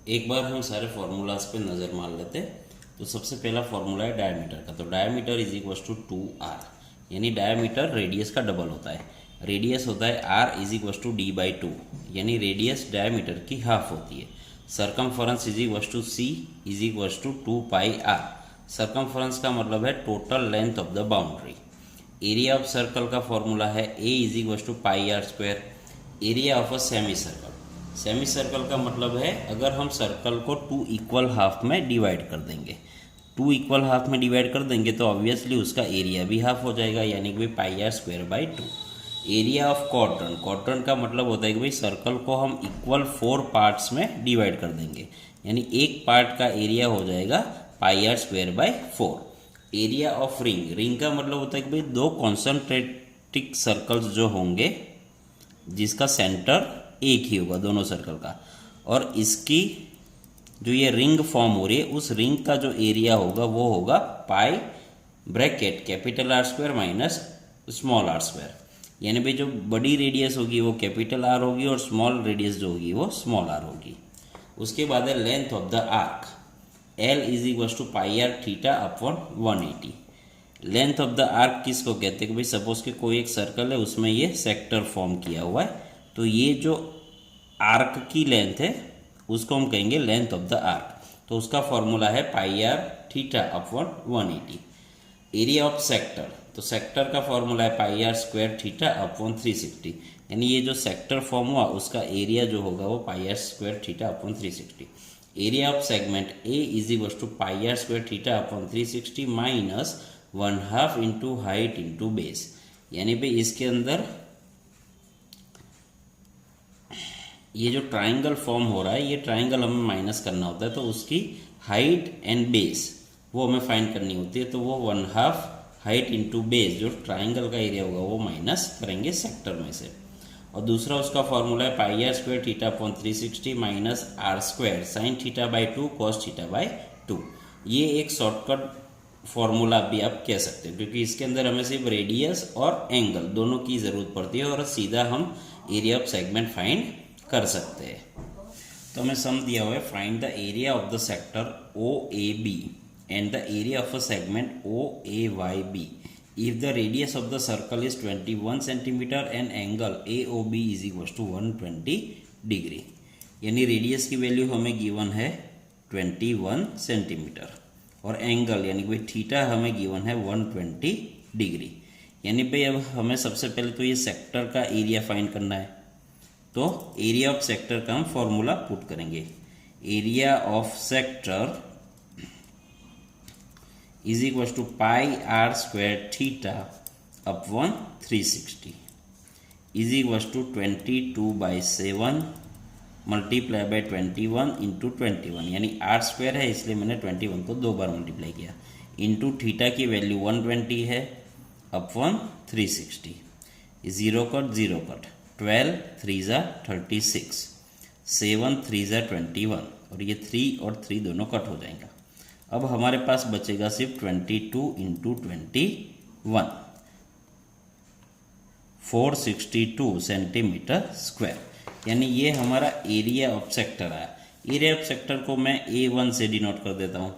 एक बार हम सारे फॉर्मूलाज पे नज़र मार लेते हैं। तो सबसे पहला फॉर्मूला है डायमीटर का। तो diameter is equal to 2r, यानी डायमीटर रेडियस का डबल होता है। रेडियस होता है r is equal to d/2, यानी रेडियस डायमीटर की हाफ होती है। Circumference is equal to c is equal to 2πr। Circumference का मतलब है total length of the boundary. Area of circle का फॉर्मूला है a is equal to πr²। Area of a semicircle, semicircle का मतलब है अगर हम सर्कल को 2 इक्वल हाफ में डिवाइड कर देंगे, 2 इक्वल हाफ में डिवाइड कर देंगे तो ऑब्वियसली उसका एरिया भी हाफ हो जाएगा, यानी कि πr²/2। Area of quadrant, quadrant का मतलब होता है कि भाई सर्कल को हम इक्वल 4 पार्ट्स में डिवाइड कर देंगे, यानी एक पार्ट का एरिया हो जाएगा πr²/4। Area of ring, ring का मतलब होता है कि भाई दो कॉन्सेंट्रिक सर्कल्स जो होंगे जिसका सेंटर एक ही होगा दोनों सर्कल का, और इसकी जो ये रिंग फॉर्म हो रही है उस रिंग का जो एरिया होगा वो होगा पाई bracket R² minus small r², यानी भाई जो बड़ी रेडियस होगी वो R होगी और स्मॉल रेडियस जो होगी वो स्मॉल r होगी। उसके बाद है length of the arc, L is equal to πr/180। Length of the arc किसको कहते हैं कि भाई सपोज कि कोई एक सर्कल है उसमें ये सेक्टर फॉर्म किया हुआ है, तो ये जो आर्क की लेंथ है उसको हम कहेंगे लेंथ ऑफ द आर्क। तो उसका फॉर्मूला है πr/180। एरिया ऑफ सेक्टर, तो सेक्टर का फॉर्मूला है πr²θ/360, यानी ये जो सेक्टर फॉर्म हुआ उसका एरिया जो होगा वो πr²θ/360। Area of segment A is equal to πr²θ/360 minus 1/2 into height into base, यानी भाई इसके अंदर ये जो ट्राइंगल फॉर्म हो रहा है ये ट्राइंगल हमें माइनस करना होता है, तो उसकी हाइट एंड बेस वो हमें फाइंड करनी होती है। तो वो 1/2 हाइट इंटू बेस जो ट्राइंगल का एरिया होगा वो माइनस करेंगे सेक्टर में से। और दूसरा उसका फॉर्मूला है πr²θ/360 minus r² sin θ/2 cos θ/2। ये एक शॉर्टकट फॉर्मूला भी आप कह सकते हो क्योंकि इसके अंदर हमें सिर्फ रेडियस और एंगल दोनों की ज़रूरत पड़ती है और सीधा हम एरिया ऑफ सेगमेंट फाइंड कर सकते हैं। तो हमें सम दिया हुआ है find the area of the sector OAB and the area of a segment OAYB if the radius of the circle is 21 centimetre and angle AOB is equal to 120 degree, यानी radius की वैल्यू हमें given है 21 centimetre और angle यानी कि theta हमें given है 120 degree. यानी भाई अब हमें सबसे पहले तो ये सेक्टर का एरिया फाइंड करना है, तो एरिया ऑफ सेक्टर का हम फॉर्मूला पुट करेंगे। Area of sector is equal to πr²θ/360 is equal to 22/7 multiply by 21 into 21, यानी r² है इसलिए मैंने 21 को 2 बार मल्टीप्लाई किया, इंटू थीटा की वैल्यू 120 है अपॉन 360, 0 कट 0 कट, 12 3 ज़ा 36, 7 3 ज़ा 21 और ये 3 और 3 दोनों कट हो जाएगा। अब हमारे पास बचेगा सिर्फ 22 इंटू 21, 462 सेंटीमीटर स्क्वायर, यानी ये हमारा एरिया ऑफ सेक्टर आया। एरिया ऑफ सेक्टर को मैं A1 से डिनोट कर देता हूँ।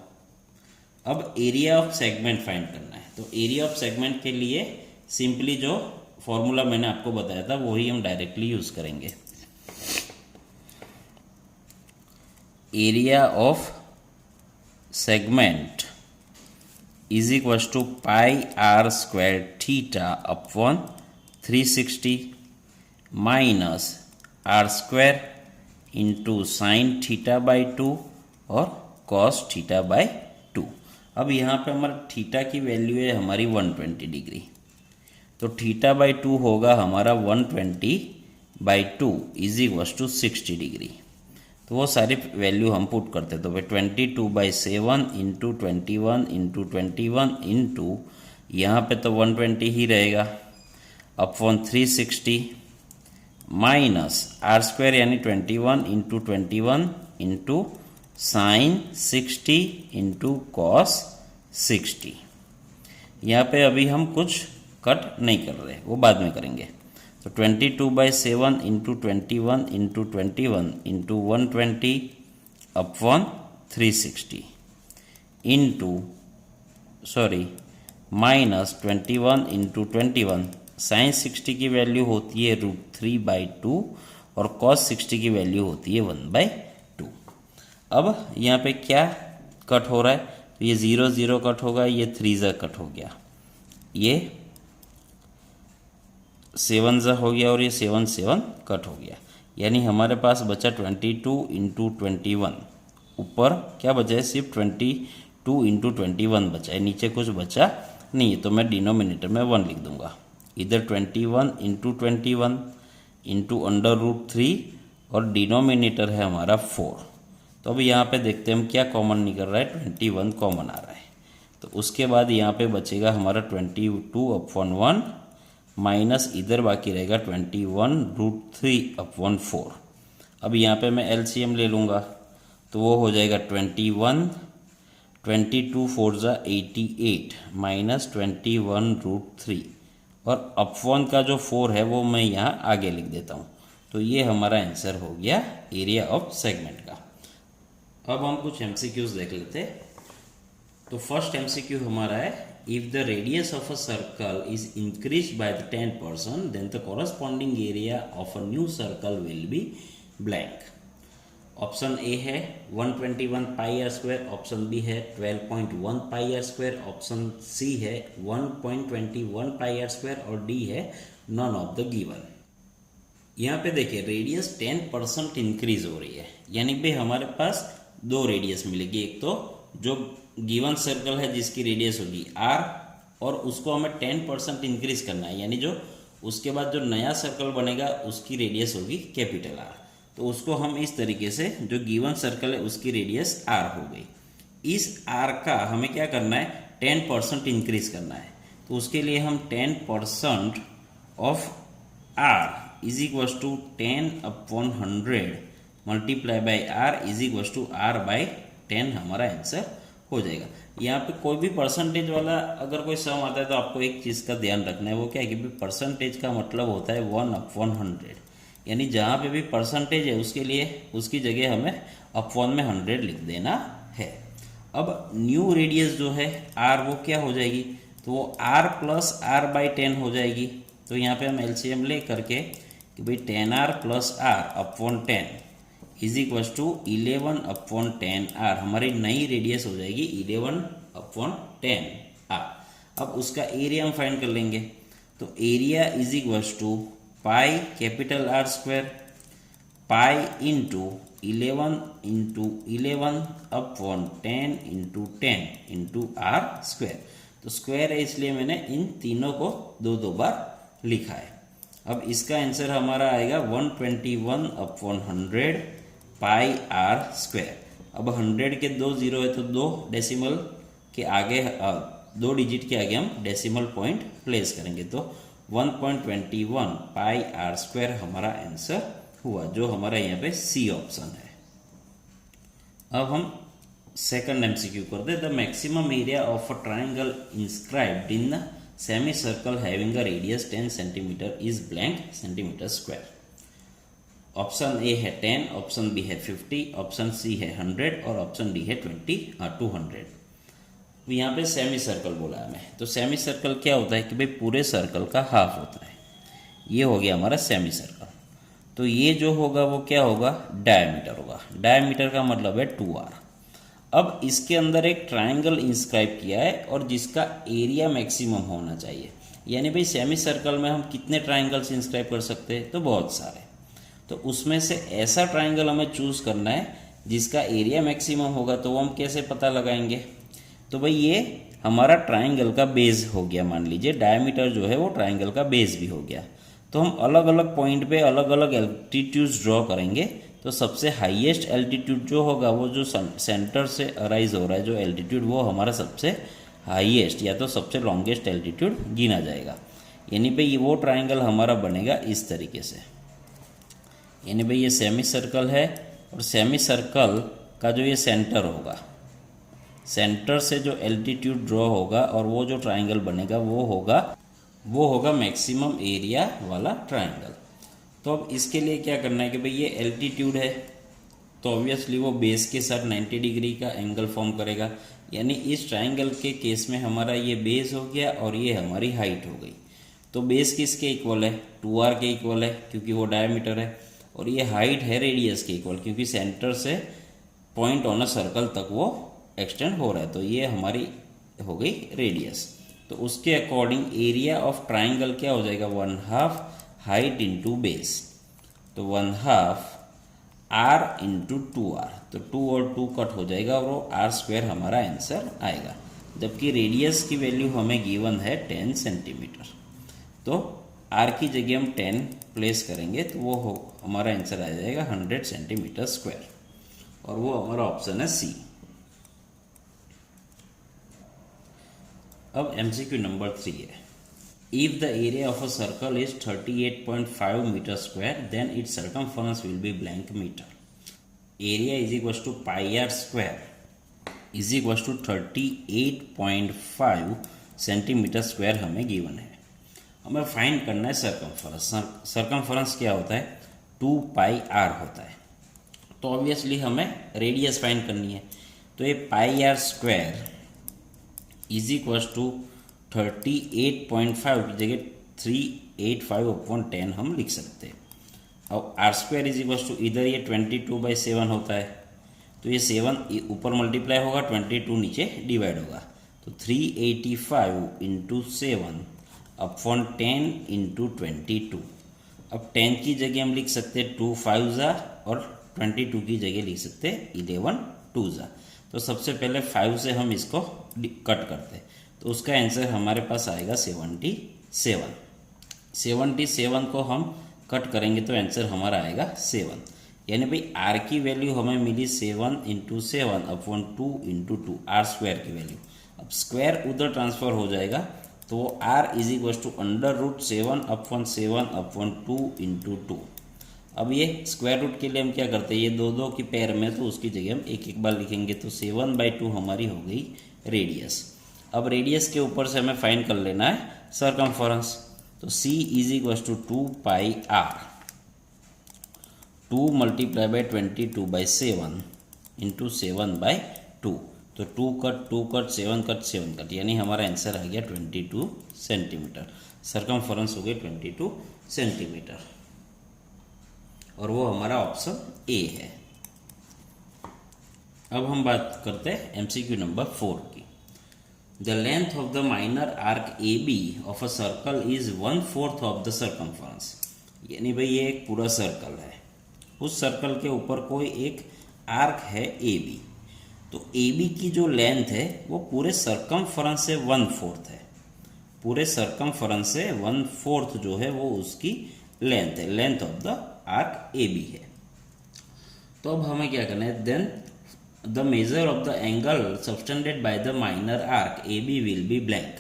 अब एरिया ऑफ सेगमेंट फाइंड करना है, तो एरिया ऑफ सेगमेंट के लिए सिंपली जो फॉर्मूला मैंने आपको बताया था वही हम डायरेक्टली यूज करेंगे। Area of segment is equal to πr²θ/360 minus r² into sine θ/2 और cos θ/2। अब यहाँ पे हमारा थीटा की वैल्यू है हमारी 120 डिग्री, तो θ/2 होगा हमारा 120/2 इज इक्वल टू 60 डिग्री। तो वो सारी वैल्यू हम पुट करते हैं, तो भाई 22/7 इंटू 21 इंटू 21 इंटू यहाँ पे तो 120 ही रहेगा अपॉन 360 माइनस r² यानी 21 into 21 into sine 60 into cos 60। यहाँ पे अभी हम कुछ कट नहीं कर रहे, वो बाद में करेंगे। तो 22/7 into 21 into 21 into 120 upon 360 into minus 21 into 21। Sine 60 की वैल्यू होती है √3/2 और कॉस 60 की वैल्यू होती है 1/2। अब यहाँ पे क्या कट हो रहा है, तो ये 0 0 कट होगा, ये 3 ज़ा कट हो गया, ये 7 ज़ा हो गया और ये 7 7 कट हो गया। यानी हमारे पास बचा 22 इंटू 21। ऊपर क्या बचा है, सिर्फ 22 इंटू 21 बचा है, नीचे कुछ बचा नहीं है, तो मैं डिनोमिनेटर में 1 लिख दूंगा। इधर 21 इंटू 21 इंटू √3 और डिनोमिनेटर है हमारा 4। तो अब यहाँ पे देखते हैं हम क्या कॉमन निकल रहा है, 21 कॉमन आ रहा है। तो उसके बाद यहाँ पे बचेगा हमारा 22/1 माइनस इधर बाकी रहेगा 21√3/4। अब यहाँ पे मैं LCM ले लूँगा, तो वो हो जाएगा 21, 22 4 ज़ा 88 माइनस 21√3 और अपॉन का जो 4 है वो मैं यहाँ आगे लिख देता हूँ। तो ये हमारा आंसर हो गया एरिया ऑफ सेगमेंट का। अब हम कुछ MCQs देख लेते हैं। तो फर्स्ट MCQ हमारा है, if the radius of a circle is increase by the 10% then the corresponding area of a new circle will be blank. Option A है 121 pi are square, option B है 12.1 pi are square, option C है 1.21 pi are square और D है none of the given. यहाँ पे देखिए radius 10% increase हो रही है, यानी भाई हमारे पास दो रेडियस मिलेगी। एक तो जो गिवन सर्कल है जिसकी रेडियस होगी r और उसको हमें 10% इंक्रीज करना है, यानी जो उसके बाद जो नया सर्कल बनेगा उसकी रेडियस होगी कैपिटल R। तो उसको हम इस तरीके से, जो गिवन सर्कल है उसकी रेडियस r हो गई, इस r का हमें क्या करना है 10% इंक्रीज करना है। तो उसके लिए हम 10% of r is equal to 10/100 multiply by r is equal to r/10 हमारा आंसर हो जाएगा। यहाँ पे कोई भी परसेंटेज वाला अगर कोई सम आता है तो आपको एक चीज़ का ध्यान रखना है, वो क्या है कि परसेंटेज का मतलब होता है 1/100, यानी जहाँ पे भी परसेंटेज है उसके लिए उसकी जगह हमें अपॉन में 100 लिख देना है। अब न्यू रेडियस जो है r वो क्या हो जाएगी, तो वो r प्लस r/10 हो जाएगी। तो यहाँ पे हम LCM ले करके कि भाई 10r plus r upon 10 is equal to 11/10r, हमारी नई रेडियस हो जाएगी 11/10r। अब उसका एरिया हम फाइंड कर लेंगे, तो area is equal to pi capital R square pi into 11/11/10 into 10 into R square. तो स्क्वायर है इसलिए मैंने इन तीनों को दो बार लिखा है। अब इसका आंसर हमारा आएगा 121/100 पाई R स्क्वायर। अब 100 के 2 जीरो है तो 2 डेसिमल के आगे 2 डिजिट के आगे हम डेसिमल पॉइंट प्लेस करेंगे, तो 1.21 पाई R स्क्वायर हमारा आंसर हुआ, जो हमारा यहाँ पे C ऑप्शन है। अब हम सेकंड MCQ कर दे, the maximum area of a triangle inscribed in semi circle having a radius 10 centimetre is blank centimetre square. Option A है 10, ऑप्शन बी है 50, ऑप्शन सी है 100 और ऑप्शन डी है 200। यहाँ पे सेमी सर्कल बोला है हमें, तो सेमी सर्कल क्या होता है कि भाई पूरे सर्कल का हाफ होता है। ये हो गया हमारा सेमी सर्कल। तो ये जो होगा वो क्या होगा, डायमीटर होगा। डायमीटर का मतलब है 2r। अब इसके अंदर एक ट्राइंगल इंस्क्राइब किया है और जिसका एरिया मैक्सिमम होना चाहिए, यानी भाई सेमी सर्कल में हम कितने ट्राइंगल्स इंस्क्राइब कर सकते हैं, तो बहुत सारे। तो उसमें से ऐसा ट्राइंगल हमें चूज करना है जिसका एरिया मैक्सिमम होगा। तो वो हम कैसे पता लगाएंगे, तो भाई ये हमारा ट्राइंगल का बेस हो गया, मान लीजिए डायमीटर जो है वो ट्राइंगल का बेस भी हो गया। तो हम अलग अलग पॉइंट पे अलग अलग एल्टीट्यूड्स ड्रॉ करेंगे। तो सबसे हाईएस्ट एल्टीट्यूड जो होगा वो जो सेंटर से अराइज हो रहा है जो एल्टीट्यूड, वो हमारा सबसे हाईएस्ट या तो सबसे लॉन्गेस्ट एल्टीट्यूड गिना जाएगा। यानी भाई वो ट्राइंगल हमारा बनेगा इस तरीके से। यानी भाई ये सेमी सर्कल है और सेमी सर्कल का जो ये सेंटर होगा, सेंटर से जो एल्टीट्यूड ड्रॉ होगा और वो जो ट्राइंगल बनेगा वो होगा मैक्सिमम एरिया वाला ट्राइंगल। तो अब इसके लिए क्या करना है कि भाई ये एल्टीट्यूड है, तो ऑब्वियसली वो बेस के साथ 90 डिग्री का एंगल फॉर्म करेगा। यानी इस ट्राइंगल के केस में हमारा ये बेस हो गया और ये हमारी हाइट हो गई। तो बेस किसके इक्वल है? 2r के इक्वल है क्योंकि वो डायमीटर है, और ये हाइट है रेडियस के इक्वल क्योंकि सेंटर से पॉइंट ऑन अ सर्कल तक वो एक्सटेंड हो रहा है। तो ये हमारी हो गई रेडियस। तो उसके अकॉर्डिंग एरिया ऑफ ट्राइंगल क्या हो जाएगा? 1/2 हाइट इंटू बेस। तो 1/2 r इंटू 2r, तो 2 और 2 कट हो जाएगा और वो r² हमारा आंसर आएगा। जबकि रेडियस की वैल्यू हमें गिवन है 10 सेंटीमीटर। तो r की जगह हम 10 प्लेस करेंगे तो वो हमारा आंसर आ जाएगा 100 सेंटीमीटर स्क्वायर, और वो हमारा ऑप्शन है सी। अब MCQ नंबर 3 है। If the area of a circle is 38.5 meter square, then its circumference will be blank meter. Area is equals to pi r square is equals to 38.5 centimetre square हमें given है। हमें find करना है circumference. Circumference क्या होता है? 2 pi r होता है। तो ऑब्वियसली हमें रेडियस फाइंड करनी है। तो ये pi r square is equals to 38.5 की जगह 385/10 हम लिख सकते हैं। अब r² इज इक्वल्स टू इधर ये 22/7 होता है, तो ये 7 ऊपर मल्टीप्लाई होगा, 22 नीचे डिवाइड होगा। तो 385 इंटू 7/10 इंटू 22। अब 10 की जगह हम लिख सकते हैं 2 5 ज़ा, और 22 की जगह लिख सकते हैं 11 2 ज़ा। तो सबसे पहले 5 से हम इसको कट करते हैं, तो उसका आंसर हमारे पास आएगा 77। 77 को हम कट करेंगे तो आंसर हमारा आएगा 7। यानी भाई r की वैल्यू हमें मिली 7 इंटू 7/2 इंटू 2 r² की वैल्यू। अब स्क्वायर उधर ट्रांसफर हो जाएगा तो वो r is equal to √7/7/2 into 2। अब ये स्क्वायर रूट के लिए हम क्या करते हैं? ये दो की पेयर में, तो उसकी जगह हम एक बार लिखेंगे। तो 7/2 हमारी हो गई रेडियस। अब रेडियस के ऊपर से हमें फाइंड कर लेना है सर्कमफरेंस। तो c is equal to 2 pi r, 2 multiply by 22/7 into 7/2। तो 2 कट 7 कट, यानी हमारा आंसर आ गया 22 सेंटीमीटर। सर्कमफरेंस हो गई 22 सेंटीमीटर, और वो हमारा ऑप्शन ए है। अब हम बात करते हैं MCQ नंबर 4 की। The length of the minor arc AB of a circle is 1/4 of the circumference. यानी भाई ये एक पूरा सर्कल है, उस सर्कल के ऊपर कोई एक आर्क है AB। तो AB की जो लेंथ है वो पूरे सर्कमफरेंस से 1/4 है। पूरे सर्कमफरेंस से 1/4 जो है वो उसकी लेंथ है, length of the arc AB है। तो अब हमें क्या करना है? Then the measure of the angle subtended by the minor arc AB will be blank.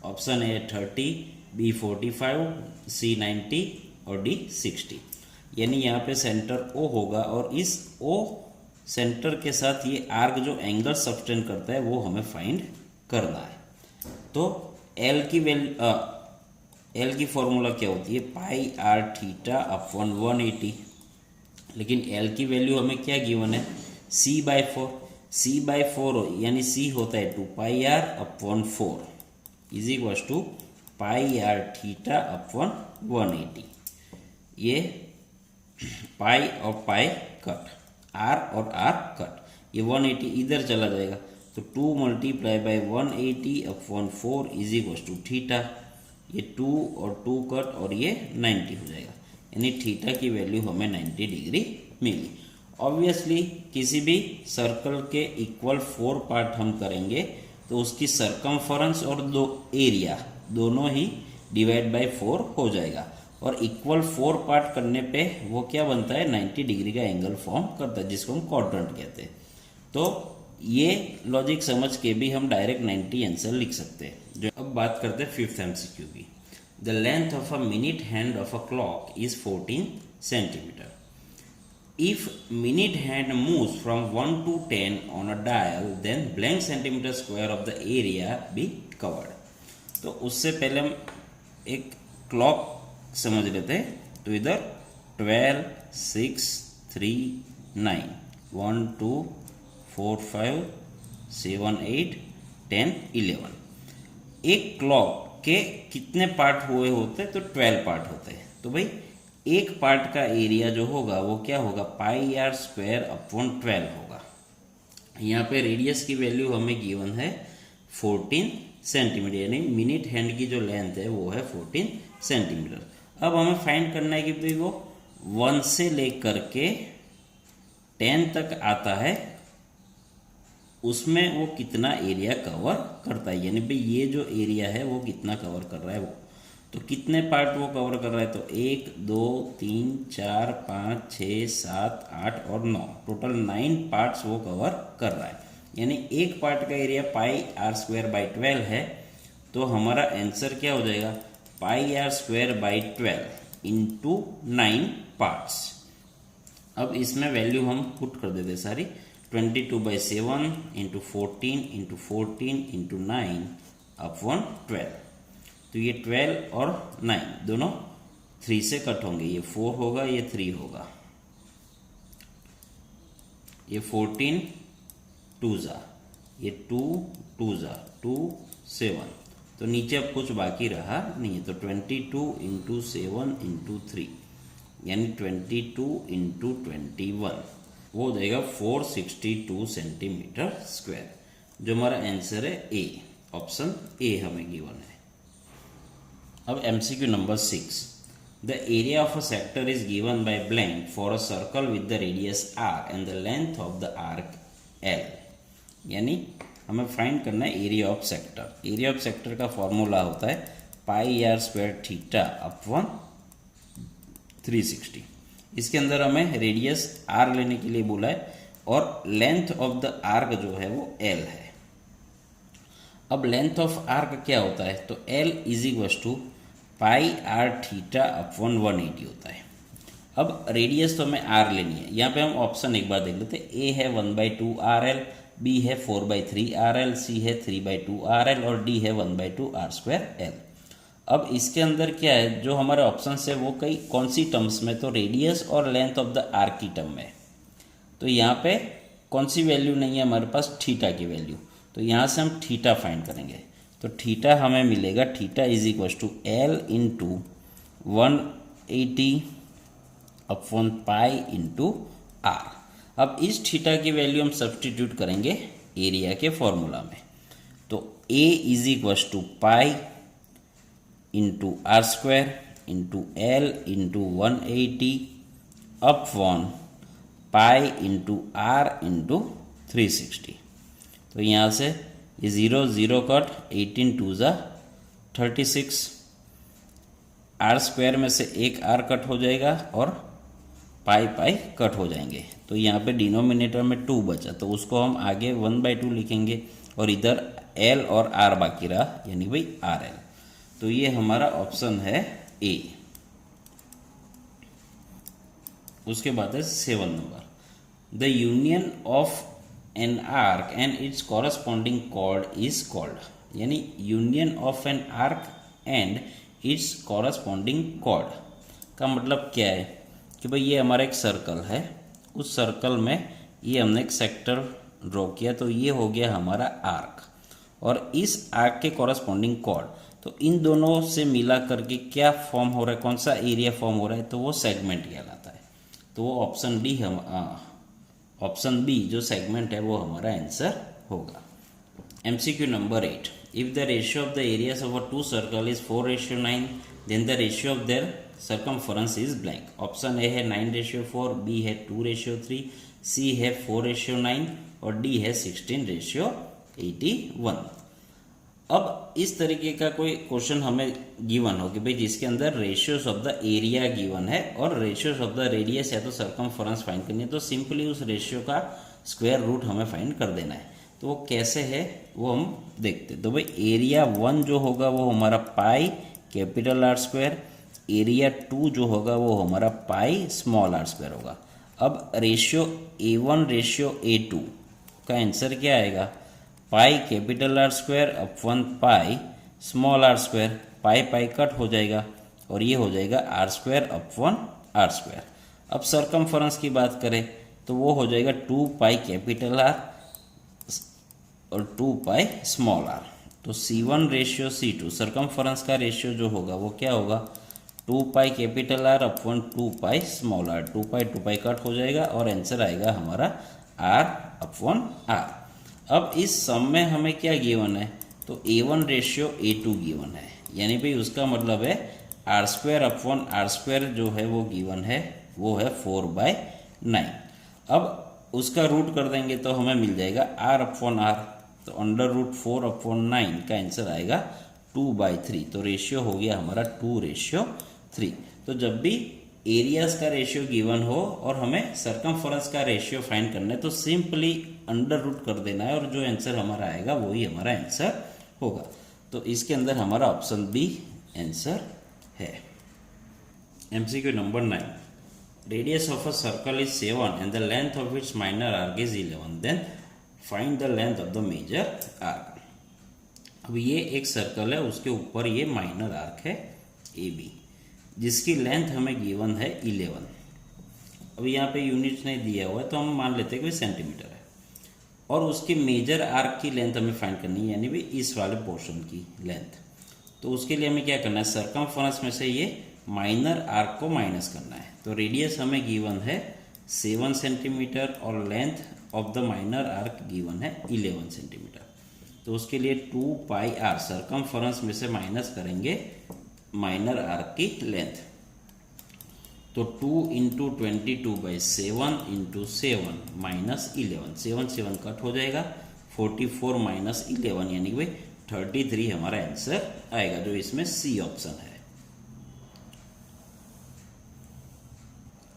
Option A 30, B 45, C 90 और D 60। यानी यहाँ पे सेंटर O होगा, और इस O सेंटर के साथ ये आर्क जो एंगल सबटेंड करता है वो हमें फाइंड करना है। तो L की फॉर्मूला क्या होती है? पाई r थीटा/180। लेकिन L की वैल्यू हमें क्या गिवन है? c/4 यानी c होता है 2 pi r/4 is equal to pi r theta. ये पाई और पाई कट, r और r कट, ये 180 इधर चला जाएगा। तो 2 multiply by 180/4 is equal to theta. ये 2 और 2 कट, और ये 90 हो जाएगा। यानी थीटा की वैल्यू हमें 90 डिग्री मिली। ऑब्वियसली किसी भी सर्कल के इक्वल 4 पार्ट हम करेंगे तो उसकी सर्कमफरेंस और एरिया दोनों ही डिवाइड बाय 4 हो जाएगा, और इक्वल 4 पार्ट करने पे वो क्या बनता है? 90 डिग्री का एंगल फॉर्म करता है, जिसको हम क्वाड्रेंट कहते हैं। तो ये लॉजिक समझ के भी हम डायरेक्ट 90 आंसर लिख सकते हैं। जो अब बात करते हैं 5th MCQ की। The length of a minute hand of a clock is 14 centimetre. If minute hand moves from 1 to 10 on a dial, then blank centimeter square of the area be covered. तो उससे पहले हम एक clock समझ लेते हैं। तो इधर 12, 6, 3, 9 1 2 4 5 7 8 10 11। एक क्लॉक के कितने पार्ट हुए होते हैं? तो 12 पार्ट होते हैं। तो भाई एक पार्ट का एरिया जो होगा वो क्या होगा? पाई आर स्क्वायर अपॉन 12 होगा। यहाँ पे रेडियस की वैल्यू हमें गिवन है 14 सेंटीमीटर, यानी मिनट हैंड की जो लेंथ है वो है 14 सेंटीमीटर। अब हमें फाइंड करना है कि भाई वो 1 से लेकर के 10 तक आता है, उसमें वो कितना एरिया कवर करता है, यानी भाई ये जो एरिया है वो कितना कवर कर रहा है वो। तो कितने पार्ट वो कवर कर रहा है? तो 1 2 3 4 5 6 7 8 और 9, टोटल 9 पार्ट्स वो कवर कर रहा है। यानी एक पार्ट का area pi are square by 12 है। तो हमारा आंसर क्या हो जाएगा? Pi are square by 12 into 9 parts. अब इसमें वैल्यू हम पुट कर देते सारी। 22/7 इंटू 14 इंटू 9 अपॉन 12। तो ये 12 और 9 दोनों 3 से कट होंगे, ये 4 होगा, ये 3 होगा, ये 14 2 जा, ये 2 2 जा 2 7। तो नीचे अब कुछ बाकी रहा नहीं है। तो 22 इंटू 7 इंटू 3 यानी 22 इंटू 21 वो हो जाएगा 462 सेंटीमीटर स्क्वायर, जो हमारा आंसर है ए, ऑप्शन ए हमें गिवन है। अब MCQ number 6, the area of a sector is given by blank for a circle with the radius R and the length of the arc L. यानी हमें find करना है area of sector. Area of sector का formula होता है pi are square theta upon 360। इसके अंदर हमें रेडियस आर लेने के लिए बोला है और लेंथ ऑफ द आर्क जो है वो एल है। अब लेंथ ऑफ आर्क क्या होता है? तो L is equal to pi R theta upon 180 होता है। अब रेडियस तो हमें आर लेनी है। यहाँ पे हम ऑप्शन एक बार देख लेते हैं। ए है 1/2 आर एल, बी है 4/3 आर एल, सी है 3/2 आर एल और डी है 1/2 आर स्क्वायर एल। अब इसके अंदर क्या है, जो हमारे ऑप्शन है वो कौन सी टर्म्स में? तो रेडियस और लेंथ ऑफ द आर्क की टर्म में। तो यहाँ पे कौन सी वैल्यू नहीं है हमारे पास? थीटा की वैल्यू। तो यहाँ से हम थीटा फाइंड करेंगे। तो थीटा हमें मिलेगा, theta is equal to L into 180 upon pi into R. अब इस थीटा की वैल्यू हम सब्सटीट्यूट करेंगे एरिया के फॉर्मूला में। तो A is equal to pi into R square into L into 180 upon pi into R into 360। तो यहाँ से ये 0 0 कट, 18 2 जा 36, आर स्क्वायर में से एक आर कट हो जाएगा और पाई पाई कट हो जाएंगे। तो यहाँ पे डिनोमिनेटर में 2 बचा, तो उसको हम आगे 1/2 लिखेंगे और इधर एल और आर बाकी रहा, यानी भाई आर एल। तो ये हमारा ऑप्शन है ए। उसके बाद है 7 number, the union of an arc and its corresponding chord is called. यानी union of an arc and its corresponding chord का मतलब क्या है कि भाई ये हमारा एक सर्कल है, उस सर्कल में ये हमने एक सेक्टर ड्रॉ किया, तो ये हो गया हमारा आर्क, और इस आर्क के कॉरस्पॉन्डिंग कॉर्ड, तो इन दोनों से मिला करके क्या फॉर्म हो रहा है, कौन सा एरिया फॉर्म हो रहा है? तो वो सेगमेंट कहलाता है। तो वो ऑप्शन डी हम ऑप्शन बी जो सेगमेंट है वो हमारा आंसर होगा। MCQ number 8, if the ratio of the areas of a two circle is 4:9 then the ratio of their circumference is blank. Option A है 9:4, बी है 2:3, सी है 4:9 और डी है 16:81। अब इस तरीके का कोई क्वेश्चन हमें गिवन हो कि भाई जिसके अंदर ratios of the area given है और रेशियोज ऑफ द रेडियस या तो सर्कमफरेंस फाइंड करनी है, तो सिंपली उस रेशियो का स्क्वायर रूट हमें फाइंड कर देना है। तो वो कैसे है वो हम देखते हैं। तो भाई एरिया 1 जो होगा वो हमारा पाई कैपिटल आर स्क्वायर, एरिया 2 जो होगा वो हमारा पाई स्मॉल आर स्क्वायर होगा। अब रेशियो A1 रेशियो A2 का आंसर क्या आएगा? Pi capital R square upon pi small R square, pi pi cut हो जाएगा और ये हो जाएगा R square upon R square. अब सर्कमफरेंस की बात करें तो वो हो जाएगा 2 पाई कैपिटल आर और 2 पाई स्मॉल आर। तो C1 रेशियो C2 सरकमफरेंस का रेशियो जो होगा वो क्या होगा, 2 pi capital R upon 2 pi small R. 2 pi cut हो जाएगा और आंसर आएगा हमारा R अपॉन आर। अब इस सम में हमें क्या गिवन है, तो A1 रेशियो A2 गिवन है, यानी भाई उसका मतलब है R square upon R square जो है वो गिवन है, वो है 4/9। अब उसका रूट कर देंगे तो हमें मिल जाएगा R अपॉन आर, तो √4/9 का आंसर आएगा 2/3। तो रेशियो हो गया हमारा 2:3। तो जब भी एरियाज का रेशियो गिवन हो और हमें सरकमफरेंस का रेशियो फाइंड करना है तो सिंपली अंडर रूट कर देना है और जो आंसर हमारा आएगा वही हमारा आंसर होगा। तो इसके अंदर हमारा ऑप्शन बी आंसर है। MCQ number 9, radius of a circle is 7 and the length of its minor arc is 11, then find the length of the major arc. अब ये एक सर्कल है, उसके ऊपर ये माइनर आर्क है AB, जिसकी लेंथ हमें गिवन है 11। अब यहाँ पे यूनिट नहीं दिया हुआ है तो हम मान लेते हैं कि सेंटीमीटर है, और उसकी मेजर आर्क की लेंथ हमें फाइंड करनी है, यानी भी इस वाले पोर्शन की लेंथ। तो उसके लिए हमें क्या करना है, सरकमफरेंस में से ये माइनर आर्क को माइनस करना है। तो रेडियस हमें गिवन है 7 सेंटीमीटर और length of the minor arc given है 11 सेंटीमीटर। तो उसके लिए 2 पाई आर सरकमफरेंस में से माइनस करेंगे माइनर आर्क की लेंथ। तो 2 × 22/7 × 7 माइनस 11, 7 कट हो जाएगा, 44 माइनस 11 यानी कि 33 हमारा आंसर आएगा, जो इसमें सी ऑप्शन है।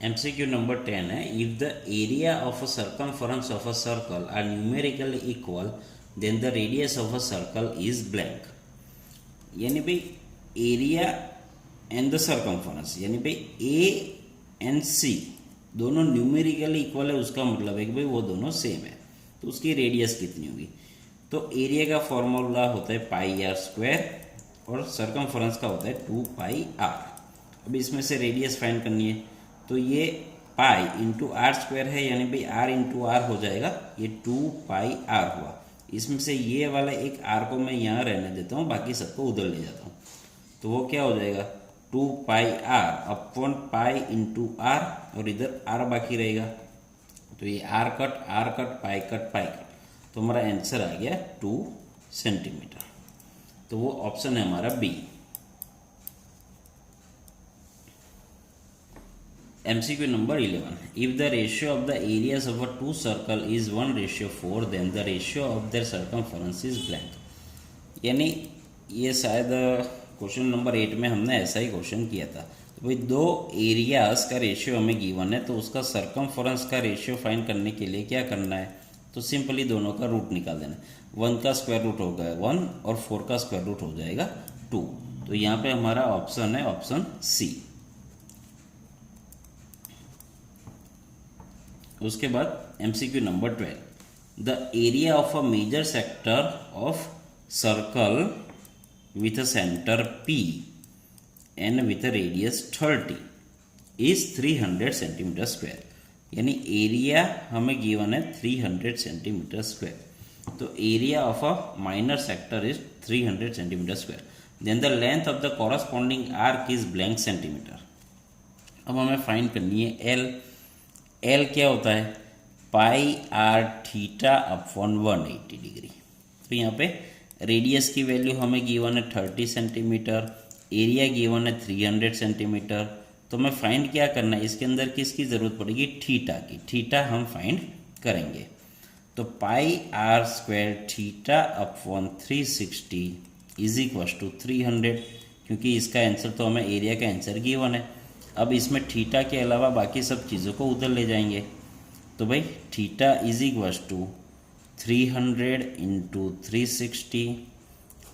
MCQ नंबर 10 है, if the area of a circumference of a circle are numerically equal then the radius of a circle is blank. यानी भाई एरिया एंड द सरकमफरेंस, यानी भाई A एंड C दोनों numerically equal है, उसका मतलब है कि भाई वो दोनों सेम है। तो उसकी रेडियस कितनी होगी, तो एरिया का फॉर्मूला होता है पाई आर स्क्वायर और सरकमफरेंस का होता है 2 पाई आर। अब इसमें से रेडियस फाइंड करनी है, तो ये पाई इंटू आर स्क्वायर है, यानी भाई आर इंटू आर हो जाएगा, ये 2 पाई आर हुआ। इसमें से ये वाला एक आर को मैं यहाँ रहने देता हूँ, बाकी सबको उधर ले जाता हूँ। तो वो क्या हो जाएगा, 2 pi R upon pi into R, और इधर आर बाकी रहेगा। तो ये आर कट पाई कट, तो हमारा आंसर आ गया 2 सेंटीमीटर। तो वो ऑप्शन है हमारा B. MCQ number 11, if the ratio of the areas of a 2 circle is 1:4 then the ratio of their circumference is blank. यानी ये शायद क्वेश्चन नंबर 8 में हमने ऐसा ही क्वेश्चन किया था। तो भाई 2 एरियाज का रेशियो हमें गिवन है, तो उसका सरकमफरेंस का रेशियो फाइंड करने के लिए क्या करना है, तो सिंपली दोनों का रूट निकाल देना है। 1 का स्क्वायर रूट होगा 1 और 4 का स्क्वायर रूट हो जाएगा 2। तो यहाँ पे हमारा ऑप्शन है ऑप्शन सी। उसके बाद MCQ number 12, the area of a major sector of circle with a center P and with a radius 30 is 300 centimetre square. यानी एरिया हमें गिवन है 300 सेंटीमीटर स्क्वायर। तो area of a minor sector is 300 centimetre square, then the length of the corresponding arc is blank centimetre. अब हमें find करनी है L क्या होता है, pi R theta upon 180 degree. तो यहाँ पे रेडियस की वैल्यू हमें गिवन है 30 सेंटीमीटर, एरिया गिवन है 300 सेंटीमीटर। तो हमें फाइंड क्या करना है, इसके अंदर किसकी ज़रूरत पड़ेगी, थीटा की। थीटा हम फाइंड करेंगे। तो pi are square theta upon 360 is equal to 300, क्योंकि इसका आंसर तो हमें एरिया का आंसर गिवन है। अब इसमें थीटा के अलावा बाकी सब चीज़ों को उधर ले जाएंगे। तो भाई theta is equal to 300 into 360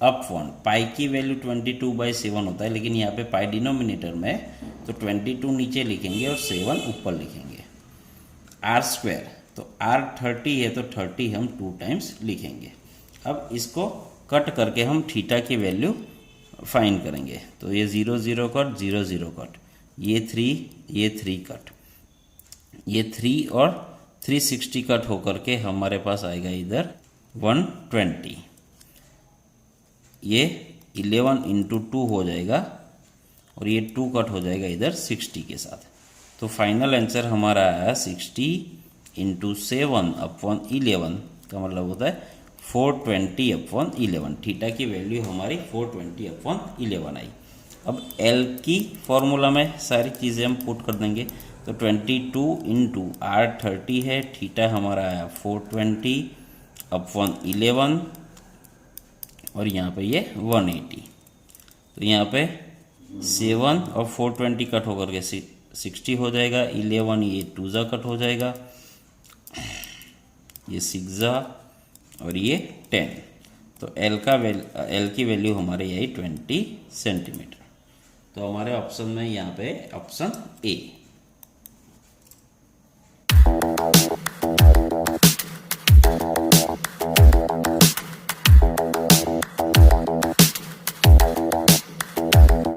upon pi की वैल्यू 22/7 होता है, लेकिन यहाँ पे पाई डिनोमिनेटर में, तो 22 नीचे लिखेंगे और 7 ऊपर लिखेंगे। आर स्क्वायर, तो आर 30 है तो 30 हम 2 टाइम्स लिखेंगे। अब इसको कट करके हम थीटा की वैल्यू फाइंड करेंगे। तो ये 0 0 कट, 0 0 कट, ये 3 कट, ये 3 और 360 कट होकर के हमारे पास आएगा इधर 120। ये 11 इंटू 2 हो जाएगा और ये 2 कट हो जाएगा इधर 60 के साथ। तो फाइनल आंसर हमारा आया 60 इंटू 7 अपॉन 11 का मतलब होता है 420 अपॉन 11। थीटा की वैल्यू हमारी 420 अपॉन 11 आई। अब एल की फॉर्मूला में सारी चीज़ें हम पुट कर देंगे। तो 22 इंटू R30 है, थीटा हमारा आया 420 अपॉन 11 और यहाँ पे ये 180। तो यहाँ पे 7 और 420 कट होकर के 60 हो जाएगा, 11 ये 2 जा कट हो जाएगा, ये 6 जा और ये 10। तो एल की वैल्यू हमारे यही 20 सेंटीमीटर। तो हमारे ऑप्शन में यहाँ पे ऑप्शन ए।